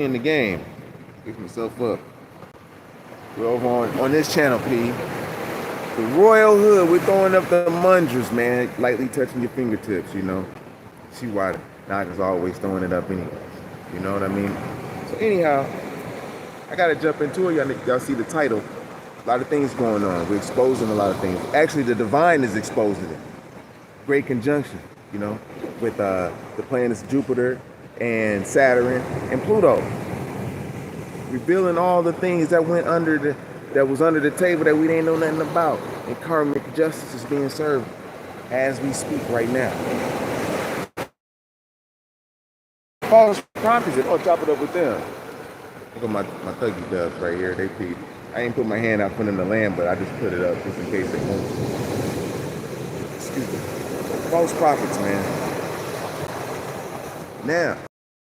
in the game. Pick myself up. We're over on this channel, P. The Royal Hood, we're throwing up the mundras, man. Lightly touching your fingertips, you know. See why Naga's always throwing it up anyway. You know what I mean? So anyhow, I gotta jump into it. Y'all see the title. A lot of things going on. We're exposing a lot of things. Actually, the divine is exposing it. Great conjunction, you know, with the planets Jupiter and Saturn and Pluto. Revealing all the things that went that was under the table that we didn't know nothing about. And karmic justice is being served as we speak right now. False prophets, oh, chop it up with them. Look at my thuggy dubs right here. They peed. I ain't put my hand out putting in the land, but I just put it up just in case they won't. Excuse me. False prophets, man. Now,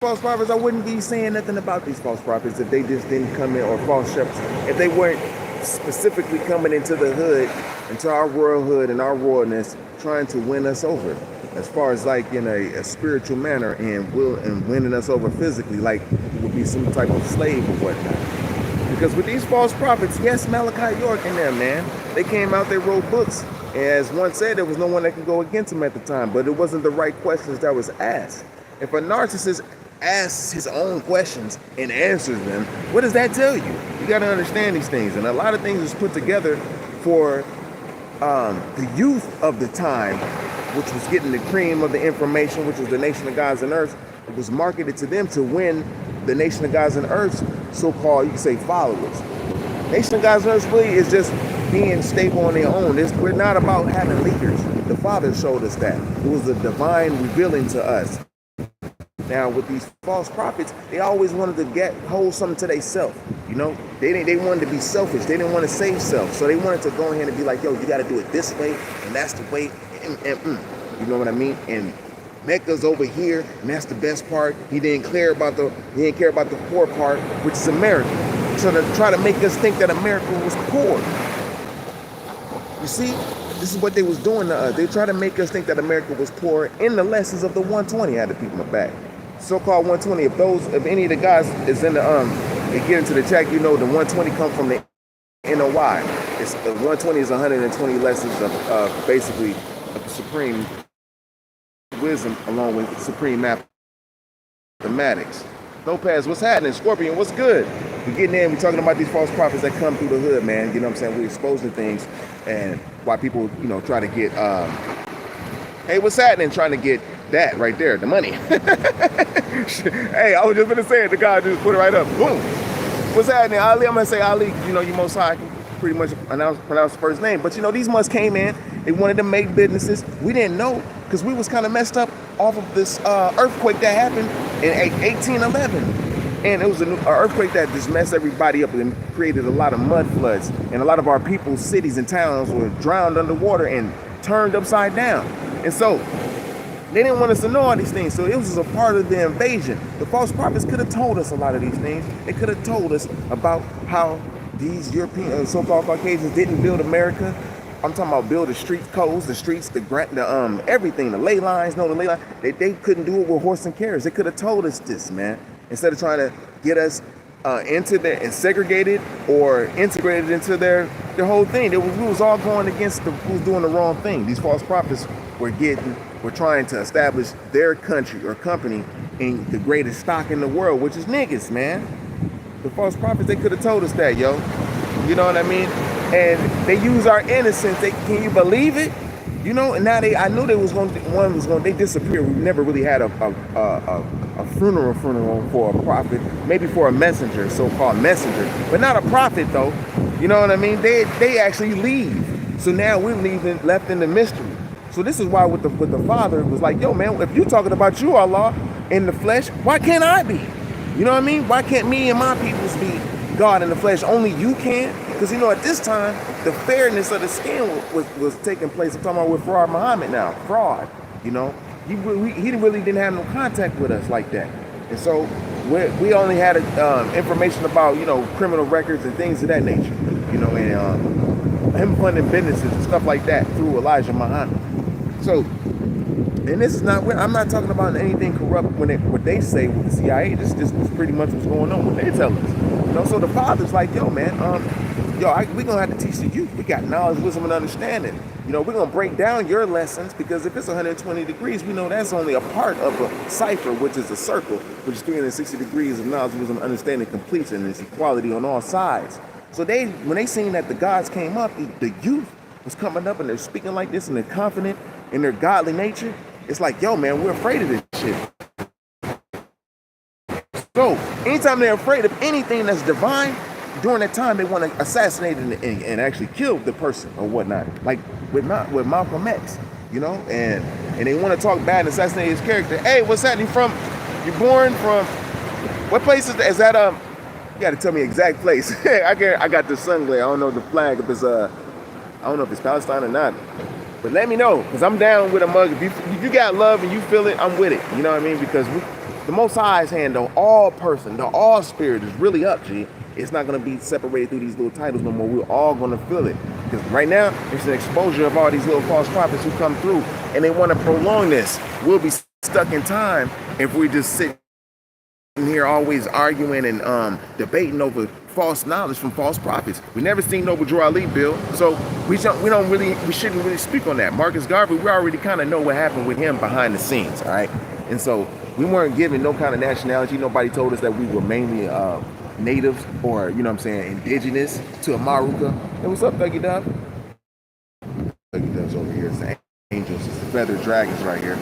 false prophets, I wouldn't be saying nothing about these false prophets if they just didn't come in, or false shepherds, if they weren't specifically coming into the hood, into our royal hood and our royalness, trying to win us over, as far as like in a spiritual manner, and winning us over physically, like would be some type of slave or whatnot. Because with these false prophets, yes, Malachi York and them, man, they came out, they wrote books. As one said, there was no one that could go against them at the time, but it wasn't the right questions that was asked. If a narcissist asks his own questions and answers them, what does that tell you? You got to understand these things. And a lot of things is put together for the youth of the time, which was getting the cream of the information, which was the nation of gods and earth. It was marketed to them to win the nation of gods and earth's so-called, you can say, followers. Nation of gods and earth really is just being stable on their own. We're not about having leaders. The Father showed us that. It was a divine revealing to us. Now, with these false prophets, they always wanted to hold something to themselves. You know, they wanted to be selfish. They didn't want to save self. So they wanted to go ahead and be like, yo, you got to do it this way, and that's the way, you know what I mean? And Mecca's over here, and that's the best part. He didn't care about the poor part, which is America. So to try to make us think that America was poor. You see, this is what they was doing to us. They tried to make us think that America was poor in the lessons of the 120. I had to peek my back. So-called 120. If any of the guys is in the they get into the chat, you know the 120 come from the NOI. It's the 120 is 120 lessons of basically of the supreme wisdom along with supreme mathematics. Lopez, what's happening? Scorpion, what's good? We're getting in, we're talking about these false prophets that come through the hood, man. You know what I'm saying? We're exposing things and why people, you know, try to get, hey, what's happening? Trying to get that right there, the money. Hey, I was just gonna say it, the guy just put it right up. Boom. What's happening, Ali? I'm gonna say Ali, you know, you most high can pretty much pronounce the first name. But you know, these must came in, they wanted to make businesses. We didn't know, because we was kind of messed up off of this earthquake that happened in 1811. And it was an earthquake that just messed everybody up and created a lot of mud floods. And a lot of our people's cities and towns were drowned underwater and turned upside down. And so they didn't want us to know all these things. So it was a part of the invasion. The false prophets could have told us a lot of these things. They could have told us about how these European so-called Caucasians didn't build America. I'm talking about build the street codes, the streets, the everything, the ley lines, They couldn't do it with horse and carriage. They could have told us this, man. Instead of trying to get us into there and segregated or integrated into their whole thing. We was all going against who was doing the wrong thing. These false prophets were trying to establish their country or company in the greatest stock in the world, which is niggas, man. The false prophets, they could have told us that, yo. You know what I mean? And they use our innocence. Can you believe it? You know, and now I knew they disappeared. We never really had a funeral for a prophet, maybe for a messenger, so-called messenger, but not a prophet though. You know what I mean? They actually leave. So now we're left in the mystery. So this is why with the Father, it was like, yo man, if you're talking about you, Allah, in the flesh, why can't I be? You know what I mean? Why can't me and my peoples be God in the flesh? Only you can? Because you know, at this time, the fairness of the skin was taking place. I'm talking about with Fraud Muhammad now. Fraud, you know. He really didn't have no contact with us like that. And so we only had information about, you know, criminal records and things of that nature. You know, and him funding businesses and stuff like that through Elijah Muhammad. So And this is not, I'm not talking about anything corrupt what they say with the CIA. This was pretty much what's going on, what they tell us. You know, so the father's like, yo, man, we're gonna have to teach the youth. We got knowledge, wisdom, and understanding. You know, we're gonna break down your lessons, because if it's 120 degrees, we know that's only a part of a cipher, which is a circle, which is 360 degrees of knowledge, wisdom, understanding, completion, and it's equality on all sides. So when they seen that the gods came up, the youth was coming up and they're speaking like this and they're confident in their godly nature. It's like, yo, man, we're afraid of this shit. So anytime they're afraid of anything that's divine, during that time they want to assassinate and actually kill the person or whatnot. Like with Malcolm X, you know, and they want to talk bad and assassinate his character. Hey, what's that? You born from what place is that? Is that you got to tell me exact place. I got the sun glare. I don't know the flag if it's I don't know if it's Palestine or not. But let me know, because I'm down with a mug. If you got love and you feel it, I'm with it. You know what I mean? Because the Most High's hand, the all person, the all spirit is really up, G. It's not going to be separated through these little titles no more. We're all going to feel it. Because right now, it's an exposure of all these little false prophets who come through, and they want to prolong this. We'll be stuck in time if we just sit here always arguing and debating over false knowledge from false prophets. We never seen Noble Drew Ali bill, so we shouldn't really speak on that. Marcus Garvey, we already kind of know what happened with him behind the scenes, all right? And so we weren't given no kind of nationality. Nobody told us that we were mainly natives or, you know what I'm saying, indigenous to Amaru. Hey, what's up, Thuggy Dub? Thuggy Dub's over here. It's the angels, it's the feathered dragons right here.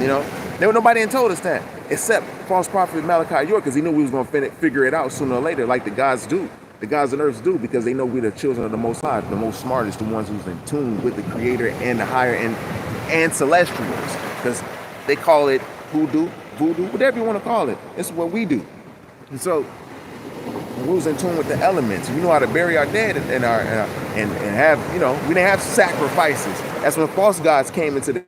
You know, nobody had told us that, except false prophet Malachi York, because he knew we was going to figure it out sooner or later, like the gods do. The gods and earths do, because they know we're the children of the Most High, the most smartest, the ones who's in tune with the Creator and the higher and celestials, because they call it voodoo, whatever you want to call it. It's what we do. And so we was in tune with the elements. We know how to bury our dead and have, you know, we didn't have sacrifices. That's when false gods came into the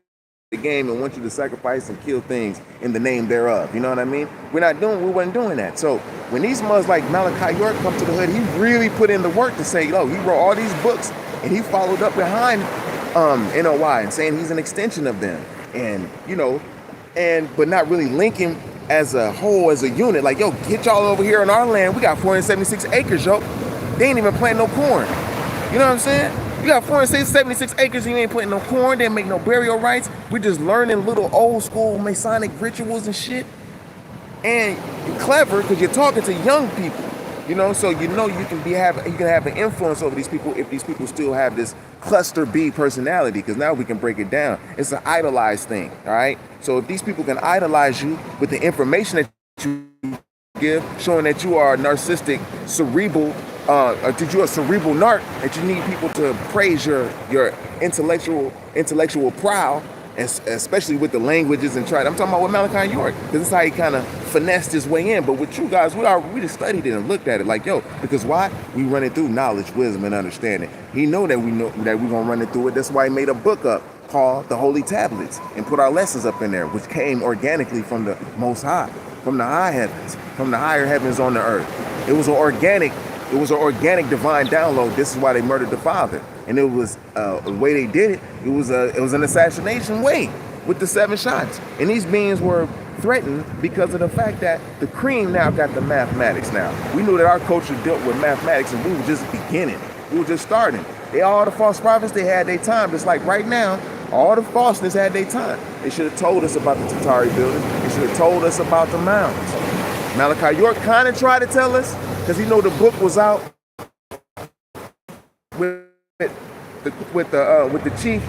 game and want you to sacrifice and kill things in the name thereof. You know what I mean? We wasn't doing that. So when these mugs like Malachi York come to the hood, he really put in the work to say, oh, he wrote all these books and he followed up behind NOI and saying he's an extension of them. And, you know, but not really linking as a whole, as a unit. Like, yo, get y'all over here on our land. We got 476 acres, yo. They ain't even planting no corn. You know what I'm saying? You got 476 acres and you ain't putting no corn, they ain't make no burial rites. We're just learning little old school Masonic rituals and shit. And you're clever because you're talking to young people, you know, so you know you can have an influence over these people if these people still have this cluster B personality, because now we can break it down. It's an idolized thing, all right? So if these people can idolize you with the information that you give, showing that you are a narcissistic, cerebral, did you a cerebral narc, that you need people to praise your intellectual prowl, especially with the languages and I'm talking about with Malachi York, because this is how he kind of finessed his way in. But with you guys, we just studied it and looked at it like, yo, because why? We run it through knowledge, wisdom, and understanding. He know that we're gonna run it through it. That's why he made a book up called The Holy Tablets and put our lessons up in there, which came organically from the Most High, from the high heavens, from the higher heavens on the earth. It was an organic divine download. This is why they murdered the father. And it was the way they did it. It was an assassination way with the 7 shots. And these beings were threatened because of the fact that the cream now got the mathematics now. We knew that our culture dealt with mathematics and we were just beginning. We were just starting. All the false prophets, they had their time. Just like right now, all the falseness had their time. They should have told us about the Tatari building. They should have told us about the mounds. Malachi York kind of tried to tell us, because he know the book was out with the chief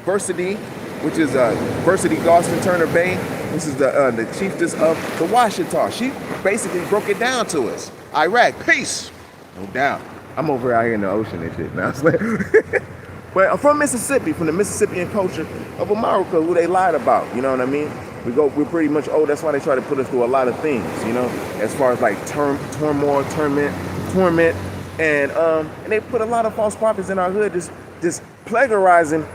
Versity, which is Versity Galston Turner Bay. This is the chiefess of the Washita. She basically broke it down to us. Iraq, peace. No doubt. I'm over out here in the ocean and shit now. But I'm from Mississippi, from the Mississippian culture of Amaru, who they lied about. You know what I mean? We're pretty much old. That's why they try to put us through a lot of things, you know, as far as like turmoil, torment, and they put a lot of false prophets in our hood, just plagiarizing.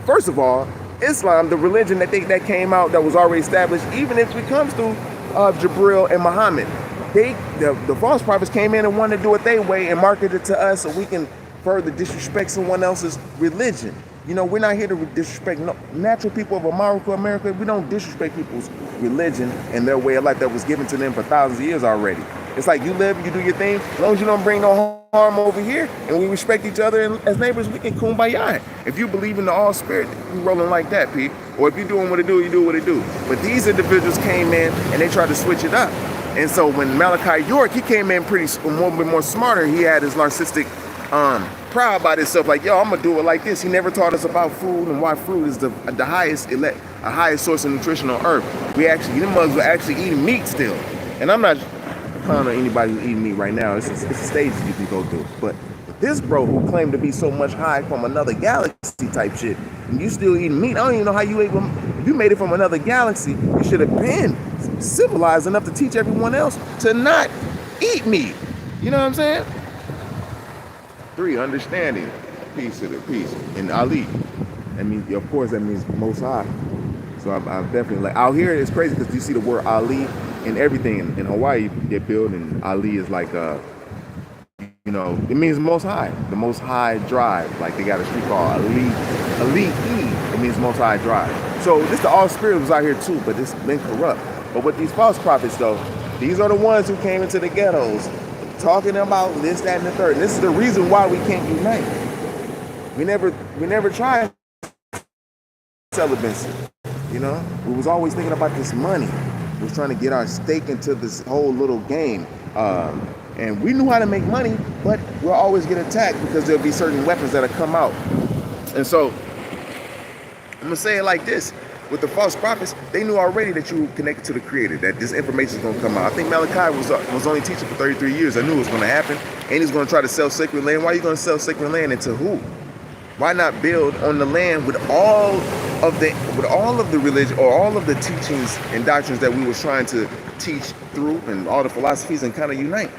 First of all, Islam, the religion that came out, that was already established, even if it comes through Jibril and Muhammad, the false prophets came in and wanted to do it their way and market it to us so we can further disrespect someone else's religion. You know, we're not here to disrespect natural people of Amaru, America. We don't disrespect people's religion and their way of life that was given to them for thousands of years already. It's like you live, you do your thing. As long as you don't bring no harm over here, and we respect each other and as neighbors, we can kumbaya. If you believe in the all spirit, you rolling like that, Pete. Or if you're doing what it do, you do what it do. But these individuals came in and they tried to switch it up. And so when Malachi York, he came in a bit more smarter. He had his narcissistic proud about himself, like, yo, I'm gonna do it like this. He never taught us about food and why food is the highest source of nutrition on earth. Them mugs were actually eating meat still. And I'm not clowning on anybody who's eating meat right now. It's a stage you can go through. But this bro who claimed to be so much high from another galaxy type shit, and you still eating meat, I don't even know how you ate. If you made it from another galaxy, you should have been civilized enough to teach everyone else to not eat meat. You know what I'm saying? 3, understanding, peace to the peace, and Ali. I mean, of course, that means Most High. So I'm definitely like, out here it's crazy because you see the word Ali in everything. In Hawaii, they build, and Ali is like, you know, it means Most High, the Most High Drive. Like they got a street called Ali E. It means Most High Drive. So this the all spirit was out here too, but it's been corrupt. But with these false prophets though, these are the ones who came into the ghettos talking about this, that, and the third. And this is the reason why we can't unite. We never tried celibacy. You know, we was always thinking about this money. We was trying to get our stake into this whole little game. And we knew how to make money, but we'll always get attacked because there'll be certain weapons that'll come out. And so I'm gonna say it like this. With the false prophets, they knew already that you were connected to the Creator, that this information is going to come out. I think Malachi was only teaching for 33 years. I knew it was going to happen. And he's going to try to sell sacred land. Why are you going to sell sacred land, and to who? Why not build on the land with all of the religion, or all of the teachings and doctrines that we were trying to teach through, and all the philosophies, and kind of unite?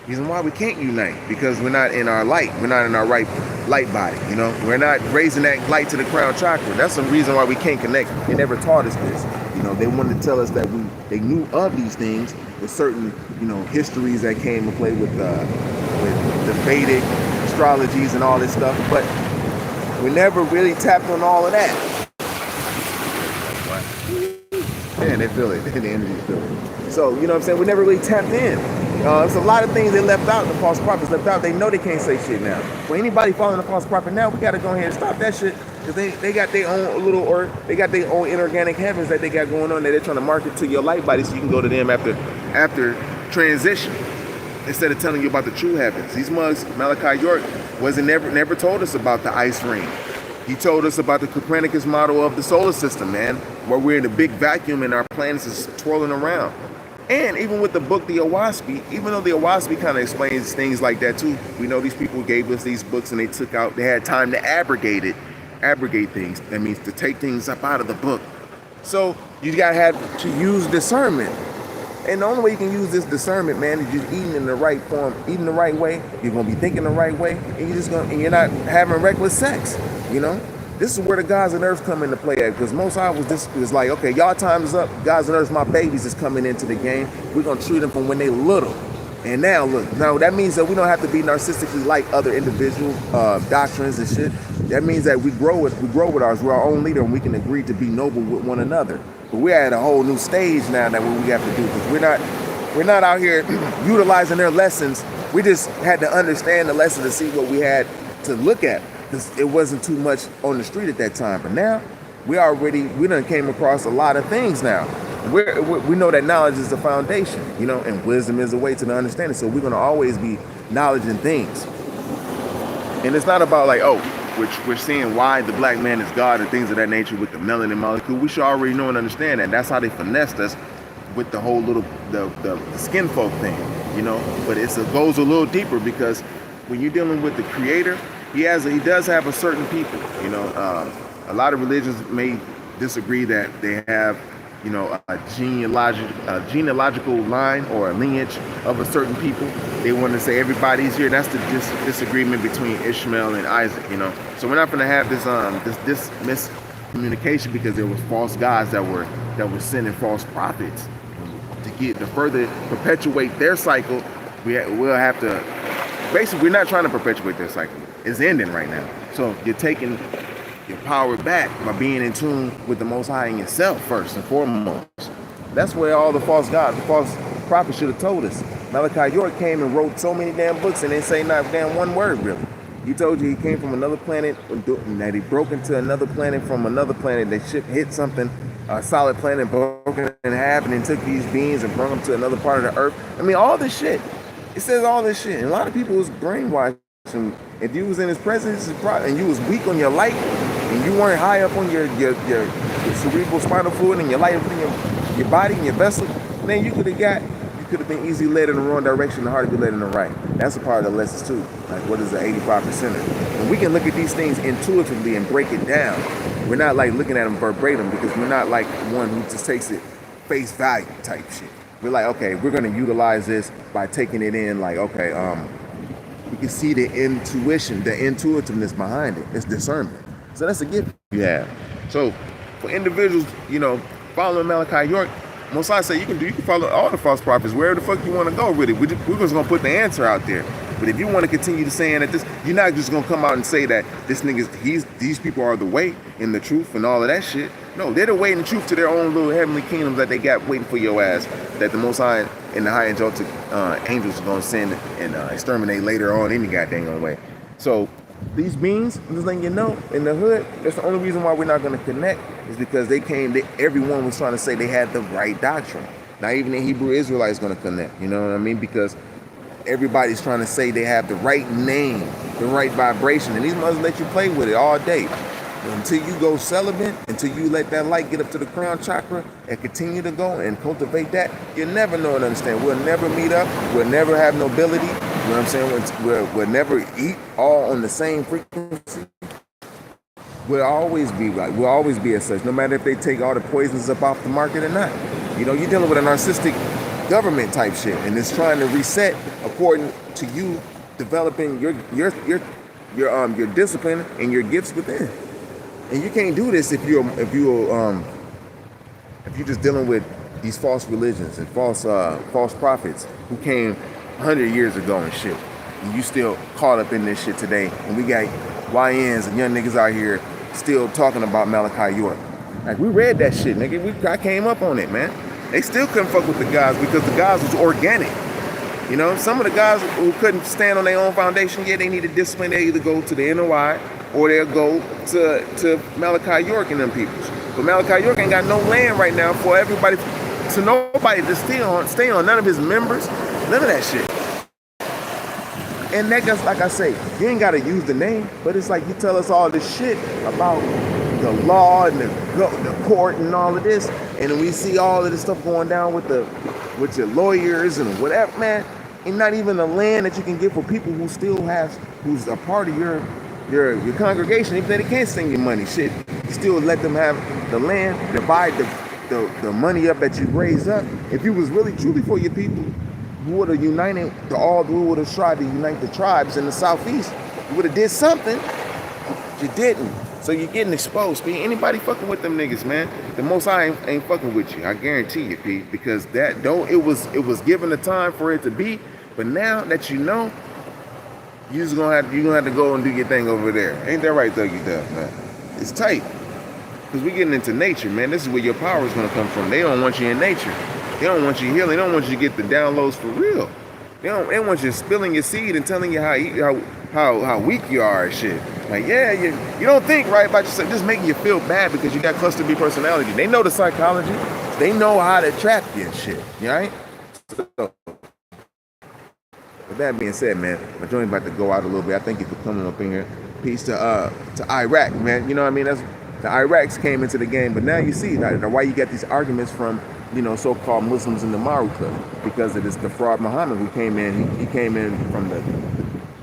Reason why we can't unite, because we're not in our light. We're not in our right light body, you know? We're not raising that light to the crown chakra. That's the reason why we can't connect. They never taught us this. You know, they wanted to tell us that they knew of these things with certain, you know, histories that came to play with the Vedic astrologies and all this stuff, but we never really tapped on all of that. Man, they feel it. The energy feel it. So, you know what I'm saying? We never really tapped in. There's a lot of things they left out, the false prophets left out. They know they can't say shit now. For anybody following the false prophet now, we got to go ahead and stop that shit, because they got their own they got their own inorganic heavens that they got going on that they're trying to market to your light body so you can go to them after transition, instead of telling you about the true heavens. These mugs, Malachi York never told us about the ice ring. He told us about the Copernicus model of the solar system, man, where we're in a big vacuum and our planets is twirling around. And even with the book, the Owaspy, even though the Owaspy kind of explains things like that too, we know these people gave us these books and they had time to abrogate things. That means to take things up out of the book. So you gotta have to use discernment. And the only way you can use this discernment, man, is just eating in the right form, eating the right way. You're gonna be thinking the right way, and you're not having reckless sex, you know? This is where the gods and earth come into play at, because Most High was like, okay, y'all time is up. Gods and earth, my babies is coming into the game. We're gonna treat them from when they little. And now look, that means that we don't have to be narcissically like other individual doctrines and shit. That means that we grow with ours. We're our own leader, and we can agree to be noble with one another. But we're at a whole new stage now that what we have to do, because we're not out here utilizing their lessons. We just had to understand the lesson to see what we had to look at. Because it wasn't too much on the street at that time. But now, we done came across a lot of things now. We know that knowledge is the foundation, you know, and wisdom is the way to the understanding. So we're going to always be knowledgeing things. And it's not about like, oh, we're seeing why the black man is God and things of that nature with the melanin molecule. We should already know and understand that. That's how they finessed us with the whole the skin folk thing, you know. But it goes a little deeper, because when you're dealing with the Creator, he does have a certain people, you know. A lot of religions may disagree that they have, you know, a genealogical line or a lineage of a certain people. They want to say everybody's here. That's the disagreement between Ishmael and Isaac, you know. So we're not going to have this miscommunication, because there was false gods that were sending false prophets to further perpetuate their cycle. We'll have to. Basically, we're not trying to perpetuate their cycle. It's ending right now. So you're taking your power back by being in tune with the Most High in yourself first and foremost. That's where all the false gods, the false prophets should have told us. Malachi York came and wrote so many damn books and didn't say not damn one word really. He told you he came from another planet, that he broke into another planet from another planet. That ship hit something, a solid planet, broke it in half, and then took these beings and brought them to another part of the earth. I mean, all this shit. It says all this shit. And a lot of people was brainwashed. And if you was in his presence and you was weak on your light, and you weren't high up on your cerebral spinal fluid and your light up in your body and your vessel, then you could have been easily led in the wrong direction and hard to be led in the right. That's a part of the lessons too. Like, what is the 85%er? And we can look at these things intuitively and break it down. We're not like looking at them verbatim, because we're not like one who just takes it face value type shit. We're like, okay, we're gonna utilize this by taking it in, like, okay, we can see the intuition, the intuitiveness behind it. It's discernment. So that's a gift you have. So for individuals, following Malachi York, Mosiah said you can follow all the false prophets wherever the fuck you want to go with it. We're just gonna put the answer out there. But if you want to continue to saying that you're not just gonna come out and say that these people are the way and the truth and all of that shit. No, they're the way and the truth to their own little heavenly kingdoms that they got waiting for your ass, that the Most High and the high angelic angels are gonna send and exterminate later on any goddamn way. So these beings, I'm just letting you know, in the hood, that's the only reason why we're not going to connect, is because everyone was trying to say they had the right doctrine. Not even the Hebrew Israelites going to connect, you know what I mean? Because everybody's trying to say they have the right name, the right vibration, and these mothers let you play with it all day. Until you go celibate, until you let that light get up to the crown chakra and continue to go and cultivate that, you'll never know and understand. We'll never meet up. We'll never have nobility. You know what I'm saying? We'll never eat all on the same frequency. We'll always be right. We'll always be as such, no matter if they take all the poisons up off the market or not. You're dealing with a narcissistic government type shit, and it's trying to reset according to you developing your discipline and your gifts within. And you can't do this if you're just dealing with these false religions and false prophets who came 100 years ago and shit. And you still caught up in this shit today. And we got YNs and young niggas out here still talking about Malachi York. Like, we read that shit, nigga. I came up on it, man. They still couldn't fuck with the guys because the guys was organic. Some of the guys who couldn't stand on their own foundation, they needed discipline. They either go to the NOI or they'll go to Malachi York and them peoples. But Malachi York ain't got no land right now for everybody, so nobody to stay on. None of his members, none of that shit. And that goes, like I say, you ain't got to use the name, but it's like you tell us all this shit about the law and the court and all of this, and then we see all of this stuff going down with your lawyers and whatever, man. And not even the land that you can get for people who's a part of your congregation, even though they can't send you money, shit. You still let them have the land, divide the money up that you raised up. If you was really truly for your people, you would have united we would have tried to unite the tribes in the southeast. You would have did something. You didn't. So you're getting exposed, P. Anybody fucking with them niggas, man, the Most High ain't fucking with you. I guarantee you, P. Because it was given the time for it to be, but now that you know, you're gonna have to go and do your thing over there. Ain't that right, Thuggy Duff, man? It's tight. Because we're getting into nature, man. This is where your power is gonna come from. They don't want you in nature. They don't want you healing. They don't want you to get the downloads for real. They want you spilling your seed and telling you how weak you are and shit. Like, yeah, you don't think right about yourself. Just making you feel bad because you got cluster B personality. They know the psychology. They know how to trap you and shit. You all right? So, with that being said, man, my joint about to go out a little bit. I thank you for coming up in here. Peace to Iraq, man. You know what I mean? That's the Iraqs came into the game, but now you see why you get these arguments from so-called Muslims in the Amaru club, because it is the FRUAD Muhammad who came in. He came in from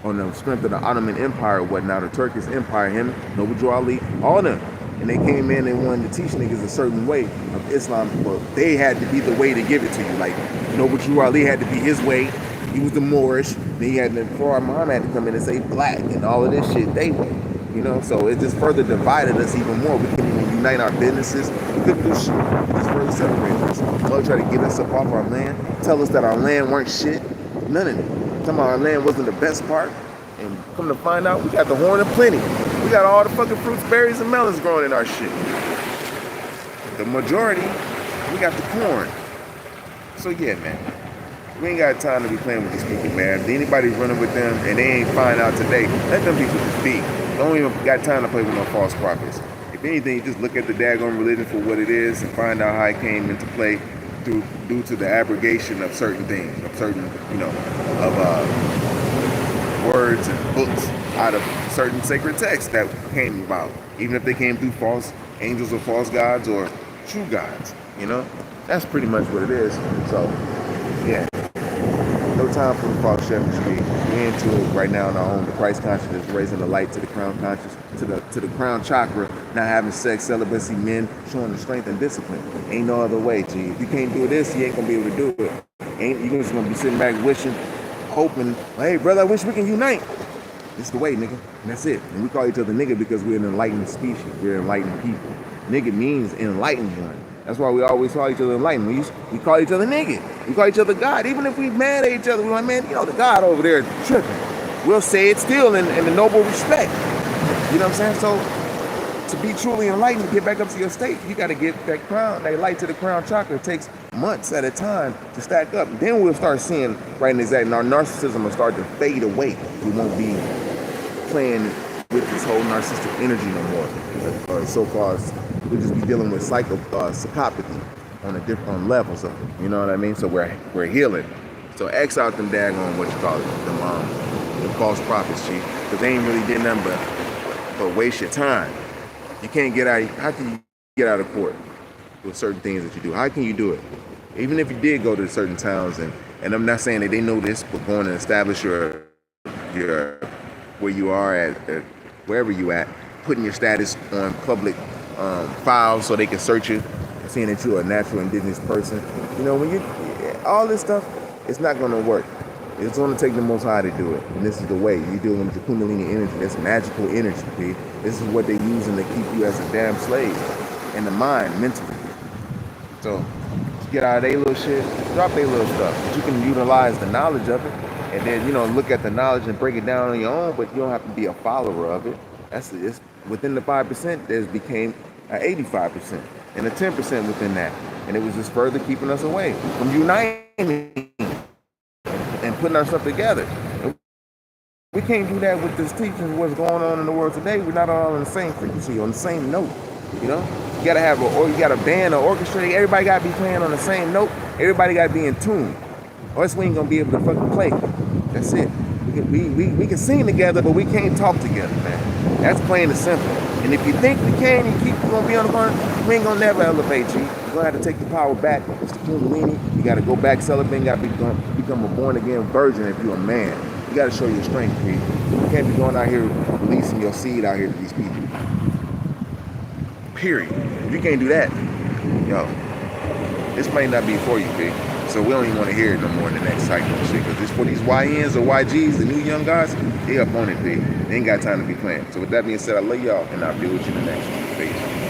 on the strength of the Ottoman Empire or whatnot, the Turkish Empire, him, Noble Drew Ali, all of them. And they came in and wanted to teach niggas a certain way of Islam. Well, they had to be the way to give it to you. Like, Noble Drew Ali had to be his way. He was the Moorish. Then he had the FRUAD Muhammad had to come in and say black and all of this shit they way. So it just further divided us even more. We couldn't even unite our businesses. We couldn't do shit. It just further separated us. Lord tried to get us up off our land, tell us that our land weren't shit. None of it. Talking about our land wasn't the best part. And Come to find out, we got the horn of plenty. We got all the fucking fruits, berries, and melons growing in our shit. The majority, we got the corn. So yeah, man. We ain't got time to be playing with these people, man. If anybody's running with them and they ain't find out today, let them people just be. Don't even got time to play with no false prophets. If anything, just look at the daggone religion for what it is and find out how it came into play due to the abrogation of certain things, of certain, of words and books out of certain sacred texts that came about, even if they came through false angels or false gods or true gods. That's pretty much what it is. So, yeah. No time for the false shepherdry. We're into it right now on our own. The Christ consciousness, raising the light to the crown conscious, to the crown chakra, not having sex, celibacy, men showing the strength and discipline. Ain't no other way, G. If you can't do this, you ain't gonna be able to do it. You're just gonna be sitting back wishing, hoping, hey brother, I wish we can unite. It's the way, nigga. And that's it. And we call each other nigga because we're an enlightened species. We're enlightened people. Nigga means enlightened one. That's why we always call each other enlightened. We call each other nigga. We call each other God. Even if we mad at each other, we're like, man, the God over there is tripping. We'll say it still in the noble respect. You know what I'm saying? So to be truly enlightened, to get back up to your state, you got to get that light to the crown chakra. It takes months at a time to stack up. Then we'll start seeing right in exact, and our narcissism will start to fade away. We won't be playing with this whole narcissistic energy no more. Or so-called, we'll just be dealing with psychopathy on levels of it. You know what I mean? So we're healing. So X out them daggone what you call it, them false prophets, chief, because they ain't really did nothing but waste your time. You can't get out. How can you get out of court with certain things that you do? How can you do it? Even if you did go to certain towns, and I'm not saying that they know this, but going and establish your where you are at wherever you at, putting your status on public files so they can search you, seeing that you're a natural indigenous person. When all this stuff, it's not going to work. It's going to take the Most High to do it. And this is the way. You're dealing with the Kundalini energy. That's magical energy, dude. This is what they're using to keep you as a damn slave in the mind, mentally. So, get out of their little shit, drop their little stuff. But you can utilize the knowledge of it, and then, look at the knowledge and break it down on your own, but you don't have to be a follower of it. It's within the 5%, there's became an 85% and a 10% within that. And it was just further keeping us away from uniting and putting ourselves together. And we can't do that with this teaching, what's going on in the world today. We're not all on the same frequency, on the same note. You gotta have you got a band or orchestra. Everybody gotta be playing on the same note. Everybody gotta be in tune, or else we ain't gonna be able to fucking play. That's it. We can sing together, but we can't talk together, man. That's plain and simple. And if you think we can, you keep gonna be on the corner, we ain't gonna never elevate you. You're gonna have to take the power back. It's the Kundalini. You gotta go back, celebrate. You gotta become a born again virgin if you're a man. You gotta show your strength, P. You can't be going out here releasing your seed out here to these people. Period. If you can't do that, this might not be for you, P. So we don't even want to hear it no more in the next cycle and shit. Because it's for these YNs or YGs, the new young guys, they up on it, P. They ain't got time to be playing. So with that being said, I love y'all, and I'll be with you in the next one. Peace.